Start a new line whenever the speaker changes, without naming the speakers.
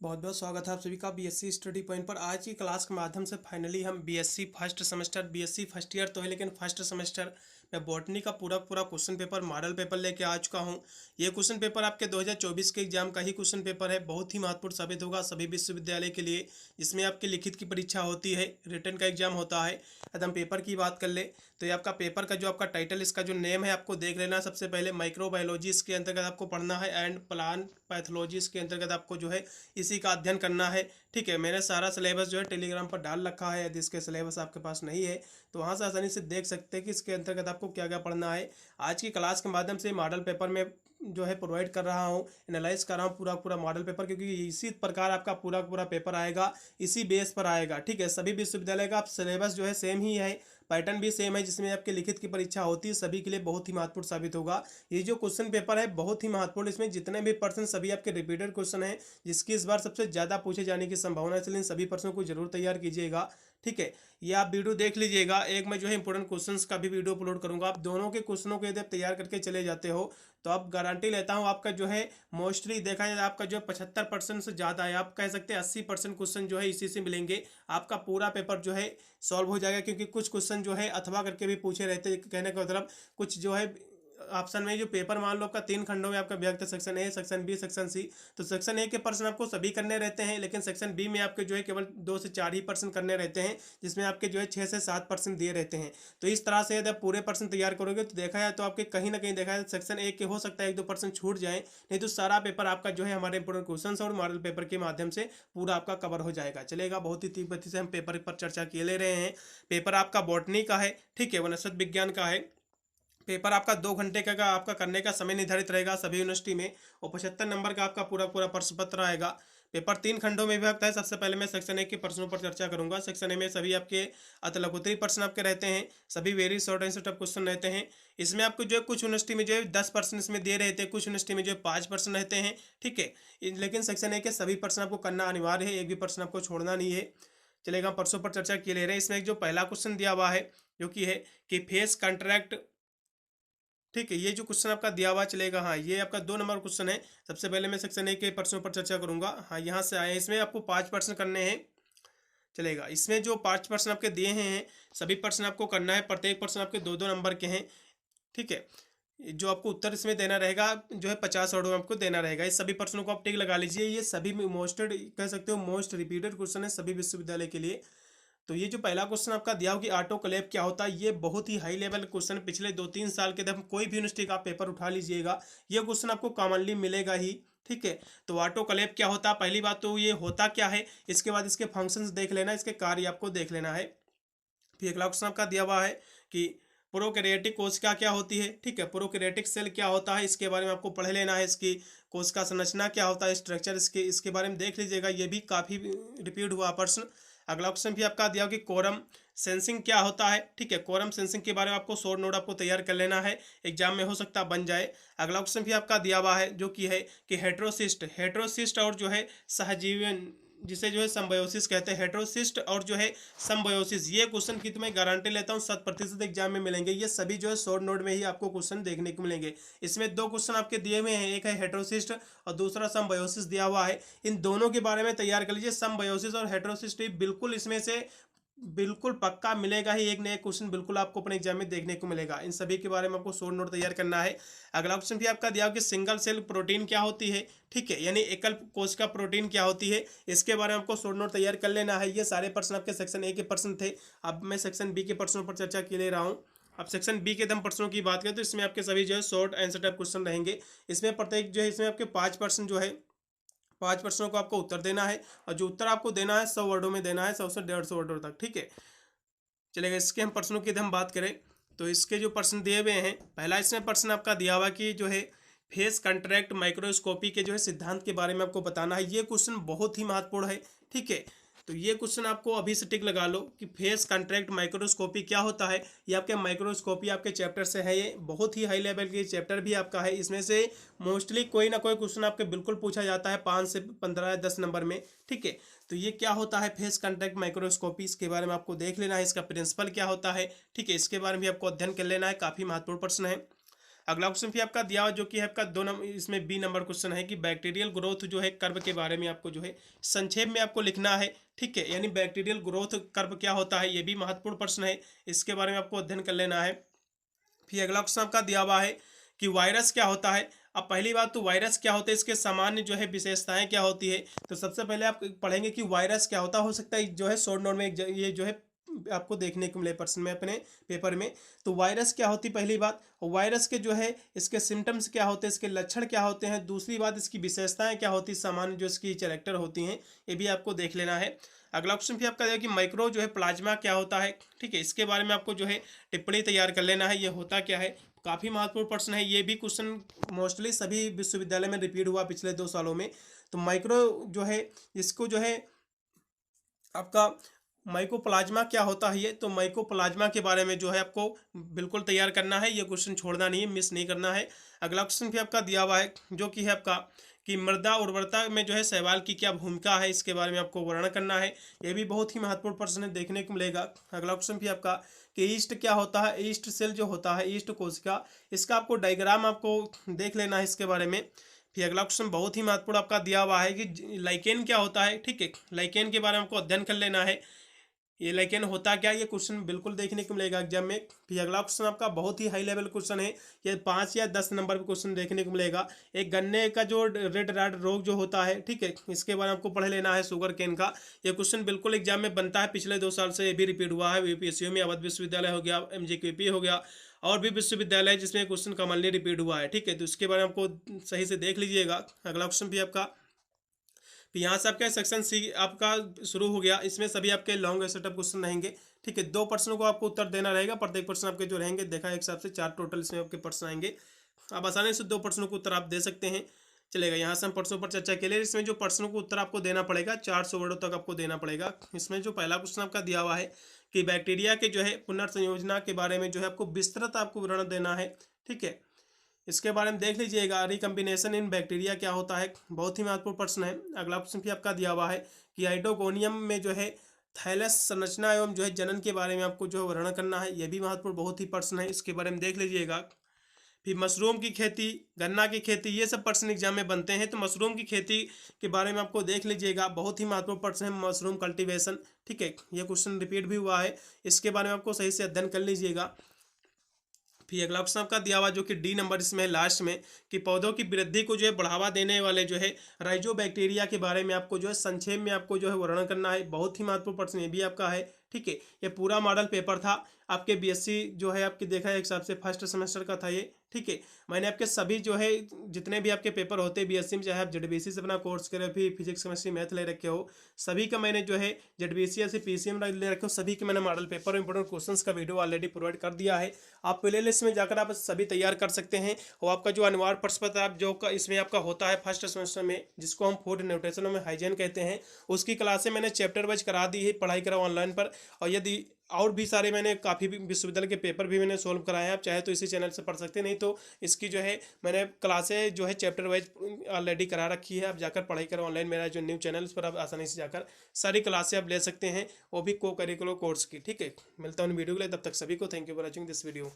बहुत बहुत स्वागत है आप सभी का बीएससी स्टडी पॉइंट पर। आज की क्लास के माध्यम से फाइनली हम BSc first semester, BSc first year तो है लेकिन फर्स्ट सेमेस्टर में बॉटनी का पूरा पूरा क्वेश्चन पेपर, मॉडल पेपर लेके आ चुका हूं। ये क्वेश्चन पेपर आपके 2024 के एग्जाम का ही क्वेश्चन पेपर है। बहुत ही महत्वपूर्ण साबित होगा सभी विश्वविद्यालय के लिए। इसमें आपकी लिखित की परीक्षा होती है, रिटन का एग्जाम होता है। यदि हम पेपर की बात कर ले तो ये आपका पेपर का जो आपका टाइटल, इसका जो नेम है आपको देख लेना। सबसे पहले माइक्रोबायोलॉजी इसके अंतर्गत आपको पढ़ना है एंड प्लांट पैथोलॉजी इसके अंतर्गत आपको जो है इसी का अध्ययन करना है। ठीक है, मैंने सारा सिलेबस जो है टेलीग्राम पर डाल रखा है। यदि इसके सिलेबस आपके पास नहीं है तो वहाँ से आसानी से देख सकते हैं कि इसके अंतर्गत आपको क्या क्या पढ़ना है। आज की क्लास के माध्यम से मॉडल पेपर में जो है प्रोवाइड कर रहा हूँ, एनालाइज कर रहा हूँ पूरा पूरा मॉडल पेपर, क्योंकि इसी प्रकार आपका पूरा पूरा पेपर आएगा, इसी बेस पर आएगा। ठीक है, सभी विश्वविद्यालय का सिलेबस जो है सेम ही है, पैटर्न भी सेम है, जिसमें आपकी लिखित की परीक्षा होती है। सभी के लिए बहुत ही महत्वपूर्ण साबित होगा। ये जो क्वेश्चन पेपर है बहुत ही महत्वपूर्ण, इसमें जितने भी पर्सन सभी आपके रिपीटेड क्वेश्चन है, जिसकी इस बार सबसे ज़्यादा पूछे जाने की संभावना है, इसलिए इन सभी प्रश्नों को जरूर तैयार कीजिएगा। ठीक है, ये आप वीडियो देख लीजिएगा। एक मैं जो है इंपॉर्टेंट क्वेश्चंस का भी वीडियो अपलोड करूंगा। आप दोनों के क्वेश्चनों को यदि आप तैयार करके चले जाते हो तो आप गारंटी लेता हूं आपका जो है मोस्टली देखा जाए आपका जो 75% से ज़्यादा है, आप कह सकते हैं 80% क्वेश्चन जो है इसी से मिलेंगे। आपका पूरा पेपर जो है सॉल्व हो जाएगा, क्योंकि कुछ क्वेश्चन जो है अथवा करके भी पूछे रहते हैं। कहने का मतलब कुछ जो है ऑप्शन में जो पेपर मान लो आपका 3 खंडों में आपका विभक्त है, section A, section B, section C. तो सेक्शन ए के प्रश्न आपको सभी करने रहते हैं, लेकिन सेक्शन बी में आपके जो है केवल 2 से 4 ही प्रश्न करने रहते हैं, जिसमें आपके जो है 6 से 7 प्रश्न दिए रहते हैं। तो इस तरह से यदि आप पूरे प्रश्न तैयार करोगे तो देखा जाए तो आपके कहीं ना कहीं देखा जाए सेक्शन ए के हो सकता है 1-2 प्रश्न छूट जाए, नहीं तो सारा पेपर आपका जो है हमारे इंपोर्टेंट क्वेश्चन और मॉडल पेपर के माध्यम से पूरा आपका कवर हो जाएगा। चलेगा, बहुत ही तीव्र गति से हम पेपर पर चर्चा किए ले रहे हैं। पेपर आपका बॉटनी का है, ठीक है, वनस्पति विज्ञान का है। पेपर आपका 2 घंटे का आपका करने का समय निर्धारित रहेगा सभी यूनिवर्सिटी में, और 75 नंबर का आपका पूरा पूरा प्रश्न पत्र आएगा। पेपर 3 खंडों में विभक्त है। सबसे पहले मैं सेक्शन ए के प्रश्नों पर चर्चा करूंगा। सेक्शन ए में सभी आपके अतलकोतरी प्रश्न आपके रहते हैं, सभी very short and short question रहते हैं। इसमें आपको जो है कुछ यूनिवर्सिटी में जो है 10 प्रश्न इसमें दिए रहते हैं, कुछ यूनिवर्सिटी में जो है 5 प्रश्न रहते हैं। ठीक है, लेकिन सेक्शन ए के सभी प्रश्न आपको करना अनिवार्य है, एक भी प्रश्न आपको छोड़ना नहीं है। चलेगा, प्रश्नों पर चर्चा किए ले रहे हैं। इसमें जो पहला क्वेश्चन दिया हुआ है जो कि है कि फेस कॉन्ट्रैक्ट। ठीक है, ये जो क्वेश्चन आपका दिया हुआ चलेगा, हाँ ये आपका 2 नंबर क्वेश्चन है। सबसे पहले मैं सेक्शन ए के प्रश्नों पर चर्चा करूंगा। हाँ, यहाँ से आए, इसमें आपको 5 प्रश्न करने हैं। चलेगा, इसमें जो 5 प्रश्न आपके दिए हैं सभी प्रश्न आपको करना है। प्रत्येक प्रश्न आपके 2-2 नंबर के हैं। ठीक है, जो आपको उत्तर इसमें देना रहेगा जो है 50 वर्डों में आपको देना रहेगा। इस सभी प्रश्नों को आप टिक लगा लीजिए। ये सभी मोस्ट कह सकते हो मोस्ट रिपीटेड क्वेश्चन है सभी विश्वविद्यालय के लिए। तो ये जो पहला क्वेश्चन आपका दिया हो कि ऑटोक्लेव क्या होता है, ये बहुत ही हाई लेवल क्वेश्चन। पिछले 2-3 साल के जब कोई भी यूनिवर्सिटी का पेपर उठा लीजिएगा ये क्वेश्चन आपको कॉमनली मिलेगा ही। ठीक है, तो ऑटोक्लेव क्या होता है, पहली बात तो ये होता क्या है, इसके बाद इसके फंक्शंस देख लेना, इसके कार्य आपको देख लेना है। फिर अगला क्वेश्चन आपका दिया हुआ है कि प्रोकैरियोटिक कोशिका क्या होती है। ठीक है, प्रोकैरियोटिक सेल क्या होता है, इसके बारे में आपको पढ़ लेना है। इसकी कोशिका संरचना क्या होता है, स्ट्रक्चर इसके बारे में देख लीजिएगा। ये भी काफ़ी रिपीट हुआ प्रश्न। अगला क्वेश्चन भी आपका दिया कि कोरम सेंसिंग क्या होता है। ठीक है, कोरम सेंसिंग के बारे में आपको शॉर्ट नोट आपको तैयार कर लेना है, एग्जाम में हो सकता है बन जाए। अगला क्वेश्चन भी आपका दिया हुआ है जो कि है कि हेट्रोसिस्ट और जो है सहजीवन, जिसे जो है सम्बायोसिस कहते हैं, हेट्रोसिस्ट और जो है सम्बायोसिस, ये क्वेश्चन की तो मैं गारंटी लेता हूँ 100% एग्जाम में मिलेंगे। ये सभी जो है शॉर्ट नोट में ही आपको क्वेश्चन देखने को मिलेंगे। इसमें 2 क्वेश्चन आपके दिए हुए हैं, एक है हेट्रोसिस्ट और दूसरा सम्बायोसिस दिया हुआ है। इन दोनों के बारे में तैयार कर लीजिए। सम्बायोसिस और हेट्रोसिस्ट बिल्कुल इसमें से बिल्कुल पक्का मिलेगा ही, एक न एक क्वेश्चन बिल्कुल आपको अपने एग्जाम में देखने को मिलेगा। इन सभी के बारे में आपको शॉर्ट नोट तैयार करना है। अगला क्वेश्चन भी आपका दिया कि सिंगल सेल प्रोटीन क्या होती है। ठीक है, यानी एकल कोशिका प्रोटीन क्या होती है, इसके बारे में आपको शॉर्ट नोट तैयार कर लेना है। ये सारे प्रश्न आपके सेक्शन ए के प्रश्न थे। अब मैं सेक्शन बी के प्रश्नों पर चर्चा के ले रहा हूँ। अब सेक्शन बी के दम प्रश्नों की बात करें तो इसमें आपके सभी जो है शॉर्ट आंसर टाइप क्वेश्चन रहेंगे। इसमें प्रत्येक जो है इसमें आपके 5 प्रश्न जो है 5 प्रश्नों को आपको उत्तर देना है, और जो उत्तर आपको देना है 100 वर्डों में देना है, 100 से 150 वर्डों तक। ठीक है, चलेगा। इसके हम प्रश्नों की हम बात करें तो इसके जो प्रश्न दिए हुए हैं, पहला इसमें प्रश्न आपका दिया हुआ कि जो है फेस कंट्रैक्ट माइक्रोस्कोपी के जो है सिद्धांत के बारे में आपको बताना है। ये क्वेश्चन बहुत ही महत्वपूर्ण है। ठीक है, तो ये क्वेश्चन आपको अभी से टिक लगा लो कि फेस कंट्रैक्ट माइक्रोस्कोपी क्या होता है। ये आपके माइक्रोस्कोपी आपके चैप्टर से है, ये बहुत ही हाई लेवल के चैप्टर भी आपका है। इसमें से मोस्टली कोई ना कोई क्वेश्चन आपके बिल्कुल पूछा जाता है 5 से 15 या 10 नंबर में। ठीक है, तो ये क्या होता है फेस कंट्रैक्ट माइक्रोस्कोपी, इसके बारे में आपको देख लेना है। इसका प्रिंसिपल क्या होता है, ठीक है, इसके बारे में भी आपको अध्ययन कर लेना है, काफ़ी महत्वपूर्ण प्रश्न है। अगला क्वेश्चन भी आपका दिया हुआ जो कि है आपका 2 नंबर, इसमें बी नंबर क्वेश्चन है कि बैक्टीरियल ग्रोथ जो है कर्व के बारे में आपको जो है संक्षेप में आपको लिखना है। ठीक है, यानी बैक्टीरियल ग्रोथ कर्व क्या होता है, ये भी महत्वपूर्ण प्रश्न है, इसके बारे में आपको अध्ययन कर लेना है। फिर अगला क्वेश्चन आपका दिया हुआ है कि वायरस क्या होता है। अब पहली बात तो वायरस क्या होता है, इसके सामान्य जो है विशेषताएं क्या होती है। तो सबसे पहले आप पढ़ेंगे कि वायरस क्या होता हो सकता है जो है शॉर्ट नोट में ये जो है आपको देखने को मिले प्रश्न में अपने पेपर में। तो वायरस क्या होती, पहली बात वायरस के जो है इसके सिम्टम्स क्या होते हैं, इसके लक्षण क्या होते हैं। दूसरी बात इसकी विशेषताएं क्या होती, सामान्य जो इसकी कैरेक्टर होती हैं, ये भी आपको देख लेना है। अगला क्वेश्चन भी आपका कि माइक्रो जो है प्लाज्मा क्या होता है। ठीक है, इसके बारे में आपको जो है टिप्पणी तैयार कर लेना है, ये होता क्या है। काफ़ी महत्वपूर्ण प्रश्न है, ये भी क्वेश्चन मोस्टली सभी विश्वविद्यालय में रिपीट हुआ पिछले 2 सालों में। तो माइक्रो जो है इसको जो है आपका माइकोप्लाज्मा क्या होता है, ये तो माइकोप्लाज्मा के बारे में जो है आपको बिल्कुल तैयार करना है, ये क्वेश्चन छोड़ना नहीं है, मिस नहीं करना है। अगला क्वेश्चन भी आपका दिया हुआ है जो कि है आपका कि मृदा उर्वरता में जो है शैवाल की क्या भूमिका है, इसके बारे में आपको वर्णन करना है, ये भी बहुत ही महत्वपूर्ण प्रश्न देखने को मिलेगा। अगला क्वेश्चन भी आपका कि ईस्ट क्या होता है, ईस्ट सेल जो होता है, ईस्ट कोशिका, इसका आपको डायग्राम आपको देख लेना है इसके बारे में। फिर अगला क्वेश्चन बहुत ही महत्वपूर्ण आपका दिया हुआ है कि लाइकेन क्या होता है। ठीक है, लाइकेन के बारे में आपको अध्ययन कर लेना है, ये लाइकेन होता क्या, ये क्वेश्चन बिल्कुल देखने को मिलेगा एग्जाम में। फिर अगला क्वेश्चन आपका बहुत ही हाई लेवल क्वेश्चन है, ये 5 या 10 नंबर पे क्वेश्चन देखने को मिलेगा। एक गन्ने का जो रेड रैट रोग जो होता है, ठीक है, इसके बारे में आपको पढ़ लेना है, शुगर केन का। ये क्वेश्चन बिल्कुल एग्जाम में बनता है, पिछले 2 साल से ये भी रिपीट हुआ है यूपीएससी में, अवध विश्वविद्यालय हो गया, एमजीक्यूपी हो गया, और भी विश्वविद्यालय जिसमें क्वेश्चन कॉमनली रिपीट हुआ है। ठीक है, तो इसके बारे में आपको सही से देख लीजिएगा। अगला क्वेश्चन भी आपका तो यहाँ से आपका सेक्शन सी आपका शुरू हो गया, इसमें सभी आपके लॉन्ग सेटअप क्वेश्चन रहेंगे। ठीक है, 2 प्रश्नों को आपको उत्तर देना रहेगा, प्रत्येक प्रश्न आपके जो रहेंगे देखा एक हिसाब से 4 टोटल इसमें आपके प्रश्न आएंगे। आप आसानी से 2 प्रश्नों को उत्तर आप दे सकते हैं, चलेगा। यहाँ से हम प्रश्नों पर चर्चा के लिए इसमें जो प्रश्नों को उत्तर आपको देना पड़ेगा 400 वर्डों तक आपको देना पड़ेगा। इसमें जो पहला क्वेश्चन आपका दिया हुआ है कि बैक्टीरिया के जो है पुनर्संयोजना के बारे में जो है आपको विस्तृत आपको विवरण देना है। ठीक है, इसके बारे में देख लीजिएगा, रिकम्बिनेशन इन बैक्टीरिया क्या होता है, बहुत ही महत्वपूर्ण प्रश्न है। अगला क्वेश्चन भी आपका दिया हुआ है कि आइटोगोनियम में जो है थैलस संरचना एवं जो है जनन के बारे में आपको जो है वर्णन करना है, यह भी महत्वपूर्ण बहुत ही प्रश्न है, इसके बारे में देख लीजिएगा। फिर मशरूम की खेती, गन्ना की खेती, ये सब प्रश्न एग्जाम में बनते हैं, तो मशरूम की खेती के बारे में आपको देख लीजिएगा, बहुत ही महत्वपूर्ण प्रश्न है मशरूम कल्टीवेशन। ठीक है, ये क्वेश्चन रिपीट भी हुआ है, इसके बारे में आपको सही से अध्ययन कर लीजिएगा। फिर अगला ऑप्शन आपका दिया हुआ जो कि डी नंबर इसमें लास्ट में कि पौधों की वृद्धि को जो है बढ़ावा देने वाले जो है राइजोबैक्टीरिया के बारे में आपको जो है संक्षेप में आपको जो है वर्णन करना है, बहुत ही महत्वपूर्ण प्रश्न ये भी आपका है। ठीक है, ये पूरा मॉडल पेपर था आपके बीएससी जो है आपके देखा है एक हिसाब से फर्स्ट सेमेस्टर का था ये। ठीक है, मैंने आपके सभी जो है जितने भी आपके पेपर होते हैं बीएससी में, चाहे आप जेडबीसी से अपना कोर्स करें, फिर फिजिक्स केमिस्ट्री मैथ ले रखे हो, सभी का मैंने जो है जेडबीसी से पीसीएम ले रखे हो, सभी के मैंने मॉडल पेपर इंपोर्टेंट क्वेश्चंस का वीडियो ऑलरेडी प्रोवाइड कर दिया है। आप प्ले लिस्ट में जाकर आप सभी तैयार कर सकते हैं। और आपका जो अनिवार्य प्रश्न पत्र आप जो इसमें आपका होता है फर्स्ट सेमेस्टर में, जिसको हम फूड न्यूट्रिशन में हाइजीन कहते हैं, उसकी क्लासें मैंने चैप्टर वाइज करा दी है, पढ़ाई करा ऑनलाइन पर। और यदि और भी सारे मैंने काफ़ी विश्वविद्यालय के पेपर भी मैंने सोल्व कराए हैं, आप चाहे तो इसी चैनल से पढ़ सकते हैं, नहीं तो इसकी जो है मैंने क्लासें जो है चैप्टर वाइज ऑलरेडी करा रखी है, आप जाकर पढ़ाई करें ऑनलाइन, मेरा जो न्यू चैनल उस पर आप आसानी से जाकर सारी क्लासें आप ले सकते हैं, वो भी को करिकुलर कोर्स की। ठीक है, मिलता हूँ वीडियो के लिए, तब तक सभी को thank you for watching this video.